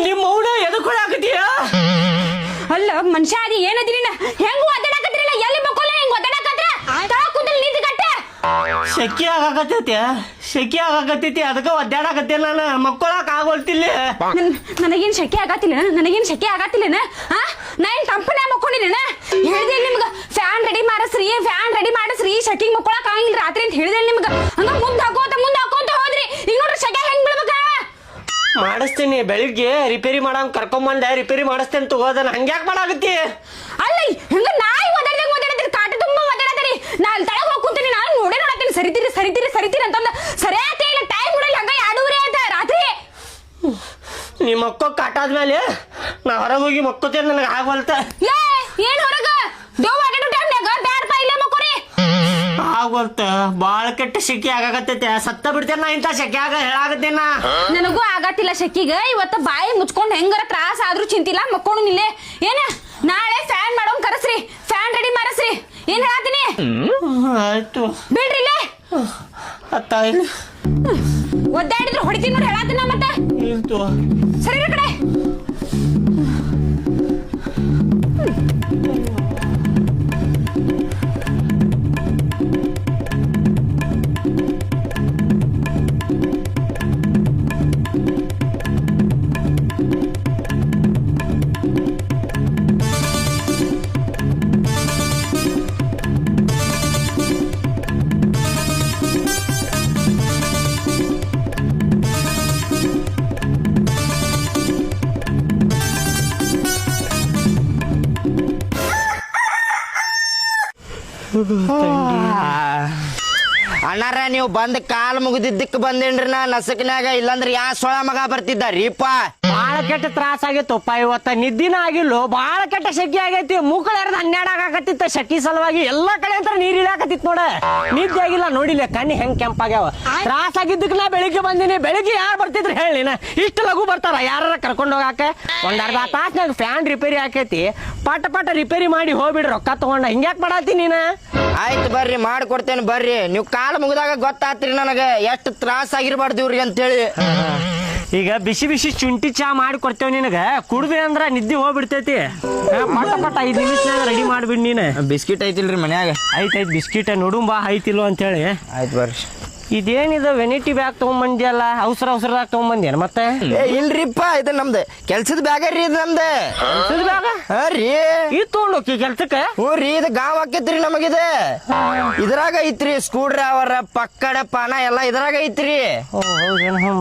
ನಿಮ್ಮ ಮೌನ ಎದಕ್ಕೆ ಹಾಕತೀಯ? ಅಲ್ಲ ಮನುಷ್ಯ ಅದಿ ಏನದಿ ನೀನ ಹೆಂಗ್ ಒದ್ದಾಡಕತ್ತಿರಲ್ಲ ಎಲ್ಲಿ ಮಕ್ಕೋಲ್ಲ ಹೆಂಗ್ ಒದ್ದಾಡಕತ್ರ ತಳ ಕೂದಲ್ ನಿಂತು ಕಟ್ಟ ಶೆಕಿ ಆಗಾಕತ್ತೈತಿ ಅದಕ್ಕೆ ಒದ್ದಾಡಕತ್ತಿ ನಾನು ಮಕ್ಕೊಳಕ್ ಆಗೋಲ್ತಿಲ್ಲ. ನನಗೇನ್ ಶೆಕೆ ಆಗತ್ತಿಲ್ಲ ಹಾ ನಾ ಏನ್ ಕಂಪನಿ ಮಕ್ಕೊಂಡಿನ ಹೇಳ್ದೆ ನಿಮ್ಗ ಫ್ಯಾನ್ ರೆಡಿ ಮಾಡಿಸ್ರಿ ಶೆಕಿಂಗ್ ಮಕ್ಕೊಳಕ್ ಆಗಿಲ್ಲ ರಾತ್ರಿ ಅಂತ ಹೇಳ್ದೆ ನಿಮ್ಗ ಹಂಗ ಮುಂದ್ ಹಾಕೋತ ಹೋದ್ರಿ ಈಗ ನೋಡ್ರಿ ಶೆಕೆ ಹೆಂಗ್ ಬಿಡ್ಬೇಕ. ಮಾಡಿಸ್ತೀನಿ ಬೆಳಿಗ್ಗೆ ರಿಪೇರಿ ಮಾಡಂಗ್ ಕರ್ಕೊಂಬಂದೆ ರಿಪೇರಿ ಮಾಡಿಸ್ತೇನೆ ತಗೋದನ್ನ ಹಂಗ್ಯಾಕ್ ಮಾಡಾಕತ್ತಿ? ಅಲ್ಲ ಹಿಂಗ ನಾಯಿ ಓದಾಡ್ರಿ ಕಾಟ ತುಂಬಾ ಓದಾಡತ್ರಿ ನಾ ಅಲ್ಲಿ ತಳಗ ಹೋಗಿ ಕುಂತೀನಿ ನಾನು ನೋಡತ್ತೀನಿ ಸರಿತೀರಿ ಅಂತಂದ ಸರಿಯಾತಿ ಇಲ್ಲ ಟೈಮ್ ನೋಡಲ್ಲ ಹಂಗ 2:30 ಆಯ್ತ ರಾತ್ರಿ. ನೀ ಮಕ್ಕೋ ಕಾಟಾದ್ಮೇಲೆ ನಾ ಹೊರಗೆ ಹೋಗಿ ಮಕ್ಕೋತೇನೆ ನನಗೆ ಆಗವಲ್ತ. ಏನ್ ಹೊರಗ ದೇವ್ ಅಡ್ಡಾಡೋ ಟೈಮ್ನಾಗ ಬ್ಯಾಡ ಇಲ್ಲೇ ಮಕ್ಕೋರಿ ಆಗವಲ್ತ ಬಾಳ ಕೆಟ್ಟ ಶೆಕೆ ಆಗಾಕತ್ತೈತೆ ಸತ್ತ ಬಿಡ್ತೇನೆ ನಾ ಇಂಥ ಶೆಕೆ ಹೇಳಾಗತ್ತೇನ. ನನಗೂ ಆಗತ್ತಿಲ್ಲ ಶೆಕಿಗ ಇವತ್ತ ಬಾಯಿ ಮುಚ್ಕೊಂಡ್ ಹೆಂಗಾರ ತ್ರಾಸ ಆದ್ರೂ ಚಿಂತಿಲ್ಲ ಮಕ್ಕೊಂಡು ನಿಲ್ಲೆ ಏನ ನಾಳೆ ಫ್ಯಾನ್ ಮಾಡೋನ್ ಕರೆಸ್ರಿ ಫ್ಯಾನ್ ರೆಡಿ ಮಾಡಿಸ್ರಿ ಏನ್ ಹೇಳತ್ತೀನಿ. ಆಯ್ತು ಬಿಡ್ರಿ ಇಲ್ಲೇ ಅತ್ತ ಇಲ್ಲಿ ಒದ್ದಾಡಿದ್ರು ಹೊಡಿತೀನಿ ನೋಡಿ ಹೇಳತ್ತೀನ ಮತ್ತೆ ಇಲ್ತು ಸರಿ ಕಡೆ ಅಣ್ಣಾರ ನೀವು ಬಂದ್ ಕಾಲ್ ಮುಗಿದಿದ್ದಕ್ಕೆ ಬಂದೇನ್ರಿ ನಾ ನಸಕ್ನ್ಯಾಗ ಇಲ್ಲಾಂದ್ರೆ ಯಾ ಸೊಳ ಮಗ ಬರ್ತಿದ್ದಾರೀಪ. ಬಾಳ ಕೆಟ್ಟ ತ್ರಾಸ ಆಗೈತಪ್ಪ ಇವತ್ತ ನಿದ್ದಿನ ಆಗಿಲ್ಲೋ ಬಾಳ ಕೆಟ್ಟ ಶೆಕೆ ಆಗೈತಿ ಮೂಕಳ 12 ಆಗಾಕತ್ತಿತ್ತ ಶೆಕಿ ಸಲುವಾಗಿ ಎಲ್ಲಾ ಕಡೆ ಅಂತ ನೀರ್ ಇಳಿಯಾಕತ್ತಿತ್ ನೋಡ ನಿದ್ದೆ ಆಗಿಲ್ಲ ನೋಡಿಲ್ಲ ಕಣ್ಣಿ ಹೆಂಗ್ ಕೆಂಪಾಗ್ಯಾವ ತ್ರಾಸ ಆಗಿದ್ದಕ್ಕೆ ನಾ ಬೆಳಿಗ್ಗೆ ಬಂದಿನಿ. ಬೆಳಿಗ್ಗೆ ಯಾರು ಬರ್ತಿದ್ರು ಹೇಳಿ ಇಷ್ಟು ಲಘು ಬರ್ತಾರ ಯಾರ ಕರ್ಕೊಂಡ್ ಹೋಗಾಕ ಒಂದ್ ಅರ್ಧ ತಾಸ್ನಾಗ ಫ್ಯಾನ್ ರಿಪೇರಿ ಆಕೈತಿ ಪಟ ರಿಪೇರಿ ಮಾಡಿ ಹೋಗ್ಬಿಡ್ರಿ ರೊಕ್ಕ ತಗೊಂಡ ಹಿಂಗ್ಯಾಕ್ ಮಾಡಾತಿ ನೀನ. ಆಯ್ತು ಬರ್ರಿ ಮಾಡ್ಕೊಡ್ತೇನೆ ಬರ್ರಿ ನೀವು ಕಾಲ್ ಮುಗಿದಾಗ ಗೊತ್ತಾತ್ರಿ ನನಗ ಎಷ್ಟು ತ್ರಾಸ ಆಗಿರ್ಬಾರ್ದು ಇವ್ರಿಗೆ ಅಂತೇಳಿ. ಈಗ ಬಿಸಿ ಶುಂಠಿ ಚಾ ಮಾಡಿ ಕೊಡ್ತೇವ್ ನಿನಗ ಕುಡ್ದೆ ಅಂದ್ರ ನಿದ್ದೆ ಹೋಗ್ಬಿಡ್ತೈತಿ ಪಟ 5 ನಿಮಿಷನಾಗ ರೆಡಿ ಮಾಡ್ಬಿಡ್ ನೀನ್. ಬಿಸ್ಕಿಟ್ ಐತಿಲ್ರಿ ಮನ್ಯಾಗ? ಐತ್ ಬಿಸ್ಕಿಟ್ ನೋಡುಂಬಾ ಐತಿಲ್ವ ಅಂತೇಳಿ. ಆಯ್ತು ಬರ್ರಿ. ಇದೇನಿದು ವೆನಿಟಿ ಬ್ಯಾಗ್ ತಗೊಂಬಂದ್ಯಲ್ಲ ಅವಸರದಾಗ ತಗೊಂಬಂದ್ಯಾನ ಮತ್ತೆ? ಇಲ್ರಿಪ್ಪ ಇದು ನಮ್ದು ಕೆಲ್ಸದ ಬ್ಯಾಗ ರೀ ಇದು ನಮ್ದು. ಬ್ಯಾಗ ಹಾ ರೀ ಇದು ತಗೊಂಡೋಕಿ ಕೆಲ್ಸಕ್ಕೆ? ಹ್ಞೂ ರೀ ಇದು ಗಾಂವ್ ಆಕೈತ್ರಿ ನಮಗಿದ ಇದ್ರಾಗ ಐತ್ರಿ ಸ್ಕ್ರೂ ಡ್ರೈವರ್ ಪಕ್ಕಡ ಪಾನ ಎಲ್ಲ ಇದ್ರಾಗ ಐತ್ರಿ. ಹೌದೇನು?